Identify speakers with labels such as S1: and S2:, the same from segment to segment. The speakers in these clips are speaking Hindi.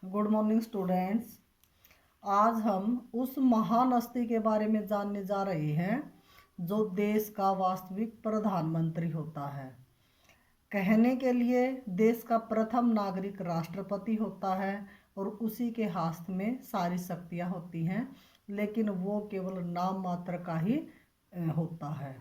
S1: Good morning students. आज हम उस महान हस्ती के बारे में जानने जा रहे हैं जो देश का वास्तविक प्रधानमंत्री होता है। कहने के लिए देश का प्रथम नागरिक राष्ट्रपति होता है और उसी के हाथ में सारी शक्तियां होती हैं, लेकिन वो केवल नाम मात्र का ही होता है।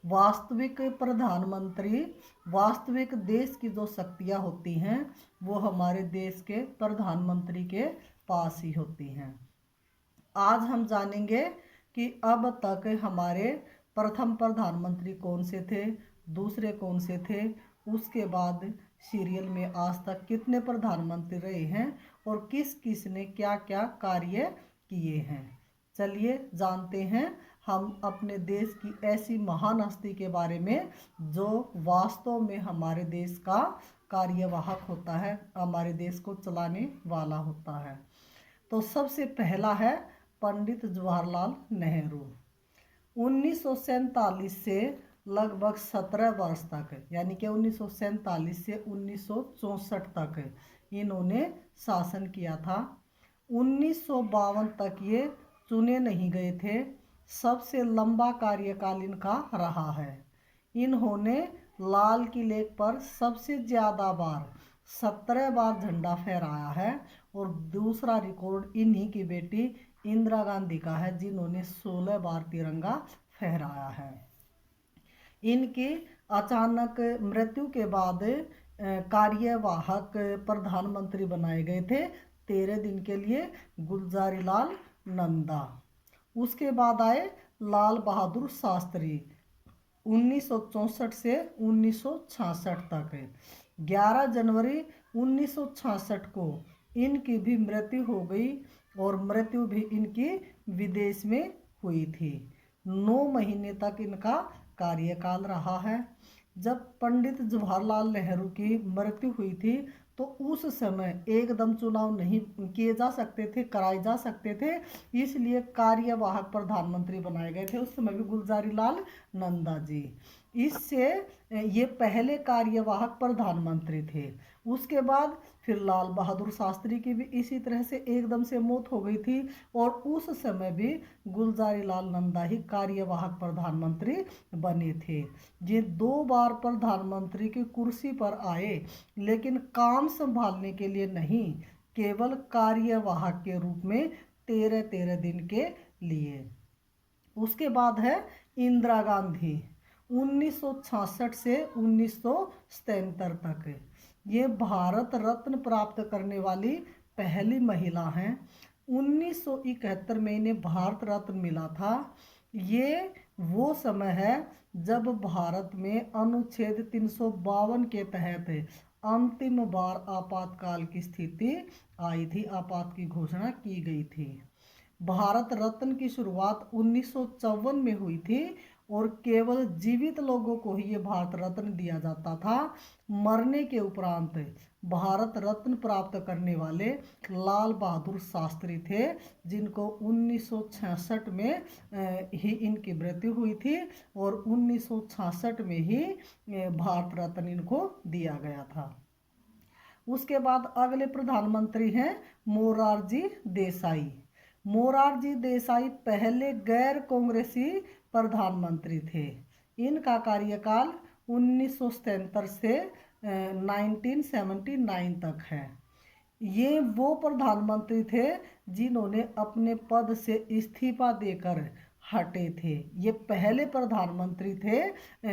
S1: वास्तविक प्रधानमंत्री, वास्तविक देश की जो शक्तियां होती हैं वो हमारे देश के प्रधानमंत्री के पास ही होती हैं। आज हम जानेंगे कि अब तक हमारे प्रथम प्रधानमंत्री कौन से थे, दूसरे कौन से थे, उसके बाद सीरियल में आज तक कितने प्रधानमंत्री रहे हैं और किस किस ने क्या क्या कार्य किए हैं। चलिए जानते हैं हम अपने देश की ऐसी महान हस्ती के बारे में जो वास्तव में हमारे देश का कार्यवाहक होता है, हमारे देश को चलाने वाला होता है। तो सबसे पहला है पंडित जवाहरलाल नेहरू। 1947 से लगभग 17 वर्ष तक, यानी कि 1947 से 1964 तक इन्होंने शासन किया था। 1952 तक ये चुने नहीं गए थे। सबसे लंबा कार्यकाल इनका रहा है। इन्होंने लाल किले पर सबसे ज़्यादा बार 17 बार झंडा फहराया है और दूसरा रिकॉर्ड इन्हीं की बेटी इंदिरा गांधी का है, जिन्होंने 16 बार तिरंगा फहराया है। इनकी अचानक मृत्यु के बाद कार्यवाहक प्रधानमंत्री बनाए गए थे 13 दिन के लिए गुलजारी लाल नंदा। उसके बाद आए लाल बहादुर शास्त्री 1964 से 1966 तक। 11 जनवरी 1966 को इनकी भी मृत्यु हो गई और मृत्यु भी इनकी विदेश में हुई थी। 9 महीने तक इनका कार्यकाल रहा है। जब पंडित जवाहरलाल नेहरू की मृत्यु हुई थी तो उस समय एकदम चुनाव नहीं किए जा सकते थे, कराए जा सकते थे, इसलिए कार्यवाहक प्रधानमंत्री बनाए गए थे उस समय भी गुलजारी लाल नंदा जी। इससे ये पहले कार्यवाहक प्रधानमंत्री थे। उसके बाद फिर लाल बहादुर शास्त्री की भी इसी तरह से एकदम से मौत हो गई थी और उस समय भी गुलजारी लाल नंदा ही कार्यवाहक प्रधानमंत्री बने थे। ये 2 बार प्रधानमंत्री की कुर्सी पर आए, लेकिन काम संभालने के लिए नहीं, केवल कार्यवाहक के रूप में 13-13 दिन के लिए। उसके बाद है इंदिरा गांधी 1966 से 1977 तक। ये भारत रत्न प्राप्त करने वाली पहली महिला हैं। 1971 में इन्हें भारत रत्न मिला था। ये वो समय है जब भारत में अनुच्छेद 352 के तहत अंतिम बार आपातकाल की स्थिति आई थी, आपात की घोषणा की गई थी। भारत रत्न की शुरुआत 1954 में हुई थी और केवल जीवित लोगों को ही ये भारत रत्न दिया जाता था। मरने के उपरांत भारत रत्न प्राप्त करने वाले लाल बहादुर शास्त्री थे, जिनको 1966 में ही इनकी मृत्यु हुई थी और 1966 में ही भारत रत्न इनको दिया गया था। उसके बाद अगले प्रधानमंत्री हैं मोरारजी देसाई। मोरारजी देसाई पहले गैर कांग्रेसी प्रधानमंत्री थे। इनका कार्यकाल 1977 से 1979 तक है। ये वो प्रधानमंत्री थे जिन्होंने अपने पद से इस्तीफा देकर हटे थे। ये पहले प्रधानमंत्री थे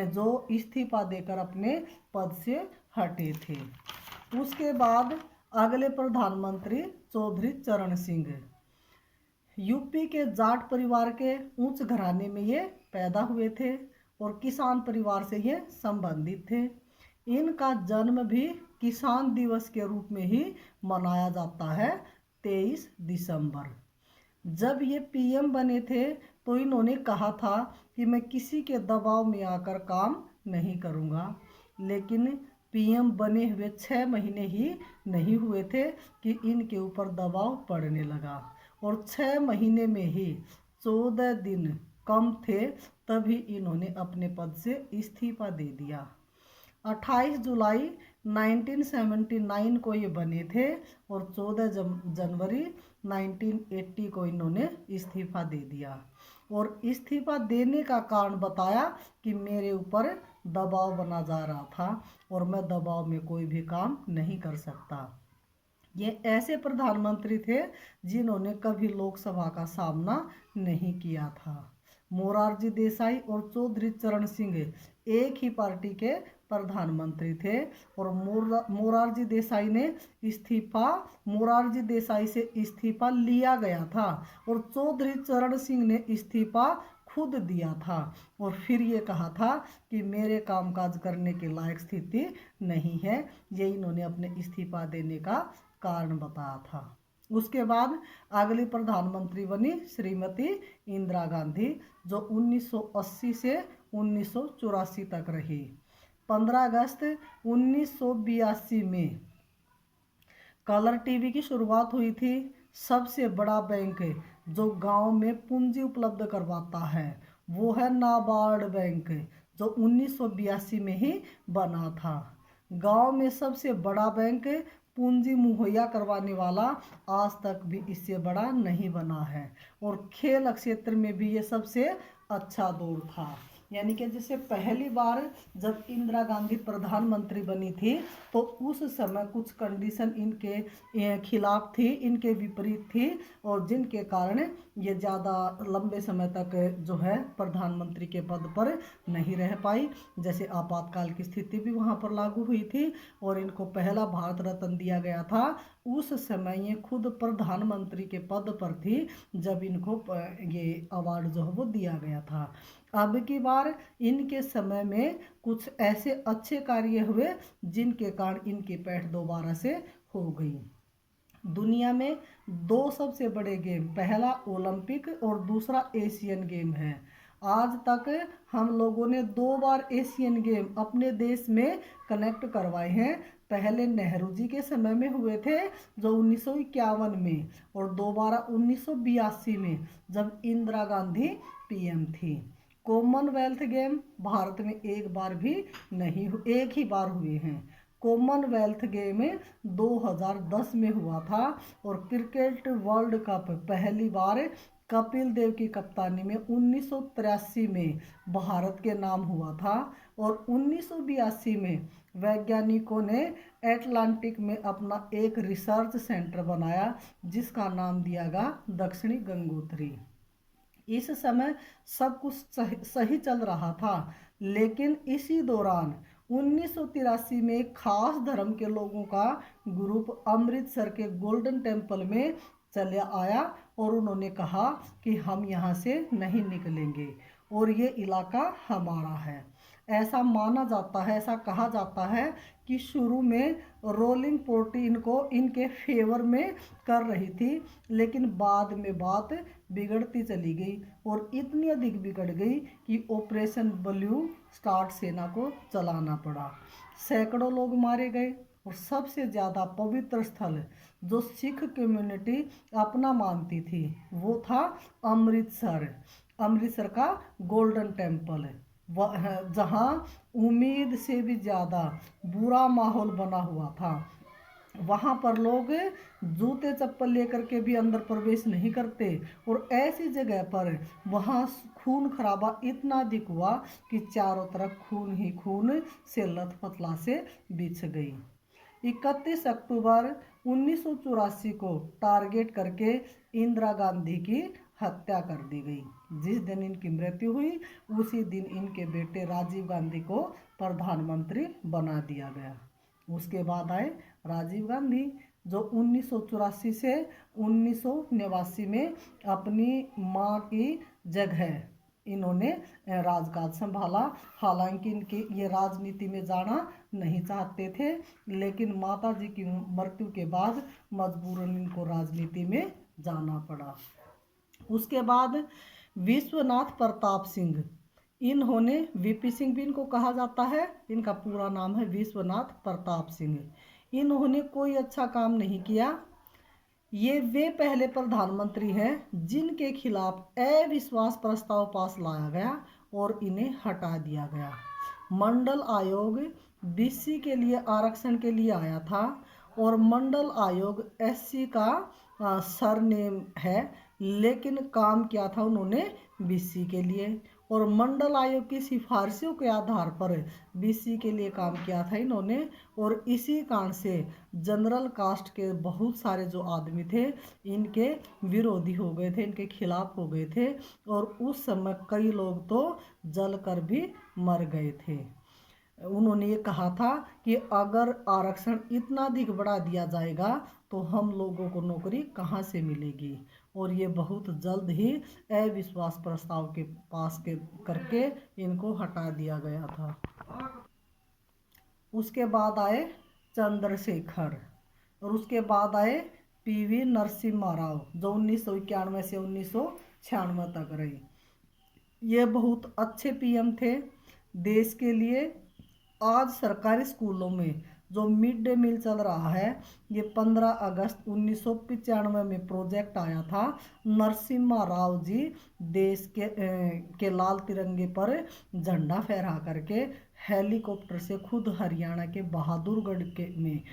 S1: जो इस्तीफा देकर अपने पद से हटे थे। उसके बाद अगले प्रधानमंत्री चौधरी चरण सिंह। यूपी के जाट परिवार के उच्च घराने में ये पैदा हुए थे और किसान परिवार से ये संबंधित थे। इनका जन्म भी किसान दिवस के रूप में ही मनाया जाता है, 23 दिसंबर। जब ये पीएम बने थे तो इन्होंने कहा था कि मैं किसी के दबाव में आकर काम नहीं करूँगा, लेकिन पीएम बने हुए 6 महीने ही नहीं हुए थे कि इनके ऊपर दबाव पड़ने लगा और 6 महीने में ही 14 दिन कम थे तभी इन्होंने अपने पद से इस्तीफा दे दिया। 28 जुलाई 1979 को ये बने थे और 14 जनवरी 1980 को इन्होंने इस्तीफा दे दिया। और इस्तीफा देने का कारण बताया कि मेरे ऊपर दबाव बना जा रहा था और मैं दबाव में कोई भी काम नहीं कर सकता। ये ऐसे प्रधानमंत्री थे जिन्होंने कभी लोकसभा का सामना नहीं किया था। मोरारजी देसाई और चौधरी चरण सिंह एक ही पार्टी के प्रधानमंत्री थे और मोरारजी देसाई ने मोरारजी देसाई से इस्तीफा लिया गया था और चौधरी चरण सिंह ने इस्तीफा खुद दिया था और फिर ये कहा था कि मेरे कामकाज करने के लायक स्थिति नहीं है। ये इन्होंने अपने इस्तीफा देने का कारण बताया था। उसके बाद अगली प्रधानमंत्री बनी श्रीमती इंदिरा गांधी, जो 1980 से 1984 तक रही। 15 अगस्त 1982 में कलर टीवी की शुरुआत हुई थी। सबसे बड़ा बैंक जो गांव में पूंजी उपलब्ध करवाता है वो है नाबार्ड बैंक, जो 1982 में ही बना था। गांव में सबसे बड़ा बैंक पूंजी मुहैया करवाने वाला आज तक भी इससे बड़ा नहीं बना है। और खेल क्षेत्र में भी ये सबसे अच्छा दौर था। यानी कि जैसे पहली बार जब इंदिरा गांधी प्रधानमंत्री बनी थी तो उस समय कुछ कंडीशन इनके खिलाफ थी, इनके विपरीत थी और जिनके कारण ये ज़्यादा लंबे समय तक जो है प्रधानमंत्री के पद पर नहीं रह पाई। जैसे आपातकाल की स्थिति भी वहाँ पर लागू हुई थी और इनको पहला भारत रत्न दिया गया था। उस समय ये खुद प्रधानमंत्री के पद पर थी जब इनको ये अवार्ड जो है वो दिया गया था। अब की बार इनके समय में कुछ ऐसे अच्छे कार्य हुए जिनके कारण इनकी पैठ दोबारा से हो गई। दुनिया में दो सबसे बड़े गेम, पहला ओलंपिक और दूसरा एशियन गेम है। आज तक हम लोगों ने 2 बार एशियन गेम अपने देश में कनेक्ट करवाए हैं। पहले नेहरू जी के समय में हुए थे जो 1951 में और दोबारा 1982 में जब इंदिरा गांधी पीएम थी। कॉमनवेल्थ गेम भारत में एक ही बार हुए हैं। कॉमनवेल्थ गेम 2010 में हुआ था और क्रिकेट वर्ल्ड कप पहली बार कपिल देव की कप्तानी में 1983 में भारत के नाम हुआ था और 1982 में वैज्ञानिकों ने एटलांटिक में अपना एक रिसर्च सेंटर बनाया जिसका नाम दिया गया दक्षिणी गंगोत्री। इस समय सब कुछ सही चल रहा था, लेकिन इसी दौरान 1983 में एक खास धर्म के लोगों का ग्रुप अमृतसर के गोल्डन टेम्पल में चले आया और उन्होंने कहा कि हम यहाँ से नहीं निकलेंगे और ये इलाका हमारा है। ऐसा माना जाता है, ऐसा कहा जाता है कि शुरू में रोलिंग पोर्टी इनको इनके फेवर में कर रही थी, लेकिन बाद में बात बिगड़ती चली गई और इतनी अधिक बिगड़ गई कि ऑपरेशन ब्लू स्टार सेना को चलाना पड़ा। सैकड़ों लोग मारे गए और सबसे ज़्यादा पवित्र स्थल जो सिख कम्युनिटी अपना मानती थी वो था अमृतसर का गोल्डन टेम्पल, जहाँ उम्मीद से भी ज़्यादा बुरा माहौल बना हुआ था। वहाँ पर लोग जूते चप्पल लेकर के भी अंदर प्रवेश नहीं करते और ऐसी जगह पर वहाँ खून खराबा इतना अधिक हुआ कि चारों तरफ खून ही खून से लथपथला से बिछ गई। 31 अक्टूबर 1984 को टारगेट करके इंदिरा गांधी की हत्या कर दी गई। जिस दिन इनकी मृत्यु हुई उसी दिन इनके बेटे राजीव गांधी को प्रधानमंत्री बना दिया गया। उसके बाद आए राजीव गांधी जो 1984 से 1989 में अपनी मां की जगह इन्होंने राजकाज संभाला। हालांकि इनके ये राजनीति में जाना नहीं चाहते थे, लेकिन माता जी की मृत्यु के बाद मजबूरन इनको राजनीति में जाना पड़ा। उसके बाद विश्वनाथ प्रताप सिंह, इन्होंने वीपी सिंह भी इनको कहा जाता है, इनका पूरा नाम है विश्वनाथ प्रताप सिंह। इन्होंने कोई अच्छा काम नहीं किया। ये वे पहले प्रधानमंत्री हैं जिनके खिलाफ अविश्वास प्रस्ताव पास लाया गया और इन्हें हटा दिया गया। मंडल आयोग बीसी के लिए आरक्षण के लिए आया था। और मंडल आयोग एससी का सरनेम है, लेकिन काम किया था उन्होंने बीसी के लिए। और मंडल आयोग की सिफारिशों के आधार पर बीसी के लिए काम किया था इन्होंने। और इसी कारण से जनरल कास्ट के बहुत सारे जो आदमी थे इनके विरोधी हो गए थे, इनके खिलाफ हो गए थे। और उस समय कई लोग तो जल कर भी मर गए थे। उन्होंने ये कहा था कि अगर आरक्षण इतना अधिक बढ़ा दिया जाएगा तो हम लोगों को नौकरी कहाँ से मिलेगी। और ये बहुत जल्द ही अविश्वास प्रस्ताव के पास के करके इनको हटा दिया गया था। उसके बाद आए चंद्रशेखर, और उसके बाद आए पीवी नरसिम्हा राव, जो 1991 से 1996 तक रहे। ये बहुत अच्छे पीएम थे देश के लिए। आज सरकारी स्कूलों में जो मिड डे मील चल रहा है, ये 15 अगस्त 1995 में प्रोजेक्ट आया था। नरसिम्हा राव जी देश के लाल तिरंगे पर झंडा फहरा करके हेलीकॉप्टर से खुद हरियाणा के बहादुरगढ़ में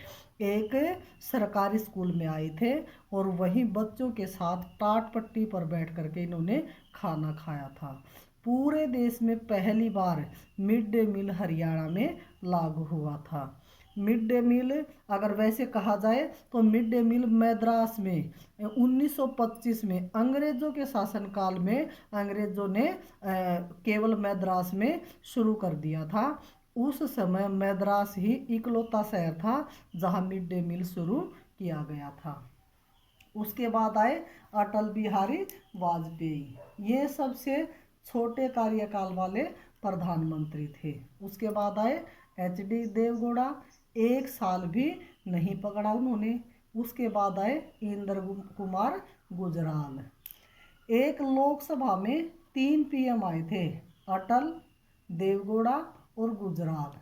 S1: एक सरकारी स्कूल में आए थे। और वहीं बच्चों के साथ टाट पट्टी पर बैठ करके इन्होंने खाना खाया था। पूरे देश में पहली बार मिड डे मील हरियाणा में लागू हुआ था। मिड डे मील अगर वैसे कहा जाए तो मिड डे मील मद्रास में 1925 में अंग्रेजों के शासनकाल में अंग्रेजों ने केवल मद्रास में शुरू कर दिया था। उस समय मद्रास ही इकलौता शहर था जहां मिड डे मील शुरू किया गया था। उसके बाद आए अटल बिहारी वाजपेयी, ये सबसे छोटे कार्यकाल वाले प्रधानमंत्री थे। उसके बाद आए एचडी देवगौड़ा, 1 साल भी नहीं पकड़ा उन्होंने। उसके बाद आए इंद्र कुमार गुजराल। एक लोकसभा में 3 पीएम आए थे, अटल, देवगौड़ा और गुजराल।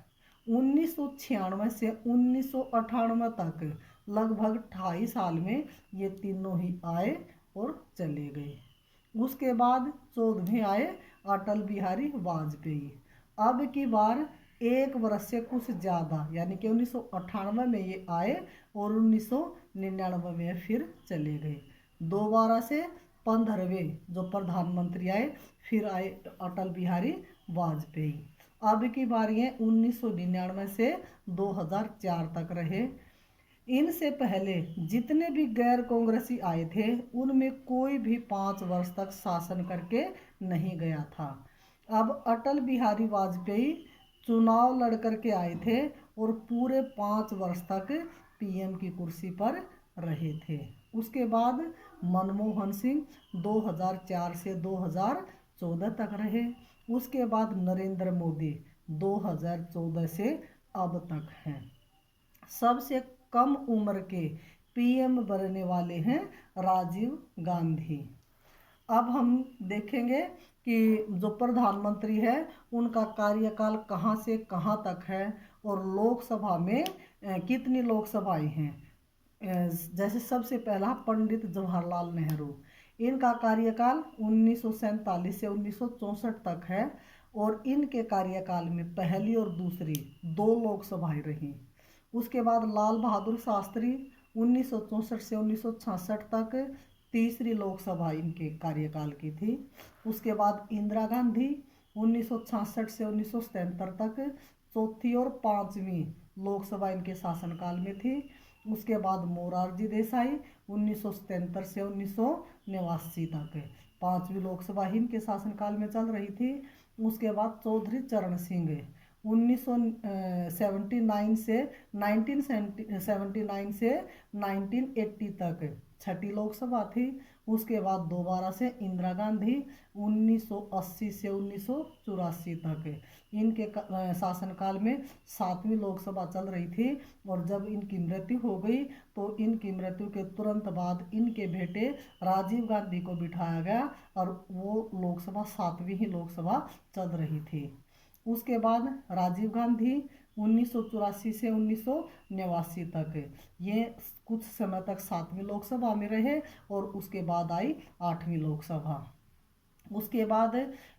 S1: 1996 से 1998 तक लगभग 2.5 साल में ये तीनों ही आए और चले गए। उसके बाद 14वें आए अटल बिहारी वाजपेयी। अब की बार 1 वर्ष से कुछ ज़्यादा, यानी कि 1998 में ये आए और 1999 में फिर चले गए। दोबारा से 15वें जो प्रधानमंत्री आए, फिर आए अटल बिहारी वाजपेयी। अब की बार ये 1999 से 2004 तक रहे। इनसे पहले जितने भी गैर कांग्रेसी आए थे उनमें कोई भी 5 वर्ष तक शासन करके नहीं गया था। अब अटल बिहारी वाजपेयी चुनाव लड़ करके आए थे और पूरे 5 वर्ष तक पीएम की कुर्सी पर रहे थे। उसके बाद मनमोहन सिंह 2004 से 2014 तक रहे। उसके बाद नरेंद्र मोदी 2014 से अब तक हैं। सबसे कम उम्र के पीएम बनने वाले हैं राजीव गांधी। अब हम देखेंगे कि जो प्रधानमंत्री है उनका कार्यकाल कहाँ से कहाँ तक है और लोकसभा में कितनी लोकसभाएं हैं। जैसे सबसे पहला पंडित जवाहरलाल नेहरू, इनका कार्यकाल 1947 से 1964 तक है। और इनके कार्यकाल में पहली और दूसरी 2 लोकसभाएं रहीं। उसके बाद लाल बहादुर शास्त्री 1964 से 1966 तक तीसरी लोकसभा इनके कार्यकाल की थी। उसके बाद इंदिरा गांधी 1966 से 1977 तक चौथी और 5वीं लोकसभा इनके शासनकाल में थी। उसके बाद मोरारजी देसाई 1977 से 1989 तक 5वीं लोकसभा ही इनके शासनकाल में चल रही थी। उसके बाद चौधरी चरण सिंह 1979 से 1979 से 1980 तक 6ठी लोकसभा थी। उसके बाद दोबारा से इंदिरा गांधी 1980 से 1984 तक इनके शासनकाल में 7वीं लोकसभा चल रही थी। और जब इनकी मृत्यु हो गई तो इनकी मृत्यु के तुरंत बाद इनके बेटे राजीव गांधी को बिठाया गया और वो लोकसभा 7वीं ही लोकसभा चल रही थी। उसके बाद राजीव गांधी 1984 से 1989 तक ये कुछ समय तक 7वीं लोकसभा में रहे और उसके बाद आई 8वीं लोकसभा। उसके बाद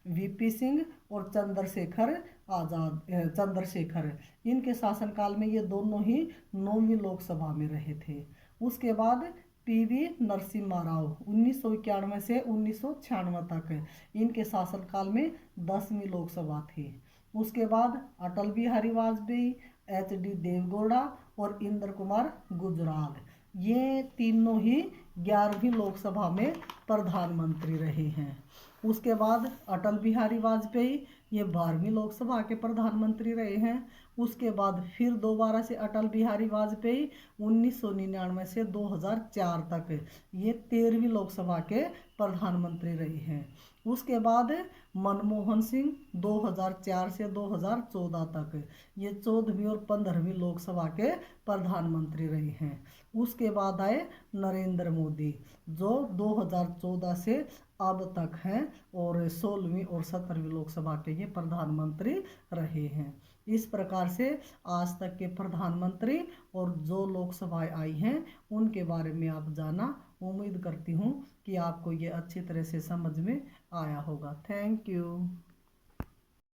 S1: वीपी सिंह और चंद्रशेखर चंद्रशेखर, इनके शासनकाल में ये दोनों ही 9वीं लोकसभा में रहे थे। उसके बाद पीवी नरसिम्हा राव 1991 से 1996 तक, इनके शासनकाल में 10वीं लोकसभा थी। उसके बाद अटल बिहारी वाजपेयी, एच.डी. देवगौड़ा और इंद्र कुमार गुजराल, ये तीनों ही 11वीं लोकसभा में प्रधानमंत्री रहे हैं। उसके बाद अटल बिहारी वाजपेयी, ये 12वीं लोकसभा के प्रधानमंत्री रहे हैं। उसके बाद फिर दोबारा से अटल बिहारी वाजपेयी 1999 से 2004 तक, ये 13वीं लोकसभा के प्रधानमंत्री रहे हैं। उसके बाद मनमोहन सिंह 2004 से 2014 तक, ये 14वीं और 15वीं लोकसभा के प्रधानमंत्री रहे हैं। उसके बाद आए नरेंद्र मोदी, जो 2014 से अब तक हैं और 16वीं और 17वीं लोकसभा के ये प्रधानमंत्री रहे हैं। इस प्रकार से आज तक के प्रधानमंत्री और जो लोकसभाएं आई हैं उनके बारे में आप जाना। उम्मीद करती हूँ कि आपको ये अच्छी तरह से समझ में आया होगा। Thank you.